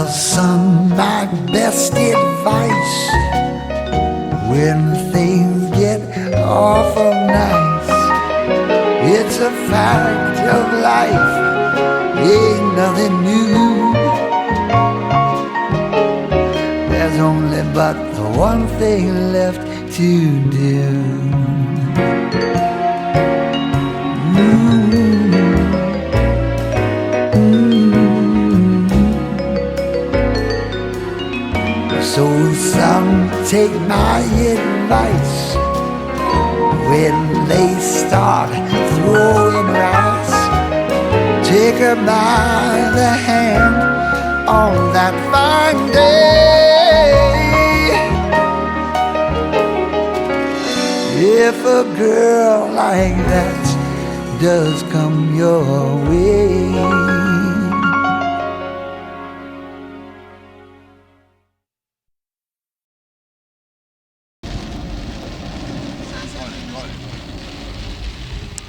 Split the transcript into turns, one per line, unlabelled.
Well, son, my best advice when things get awful nice, it's a fact of life, ain't nothing new. There's only but the one thing left to do. So some take my advice when they start throwing rice. Take her by the hand on that fine day. If a girl like that does come your way.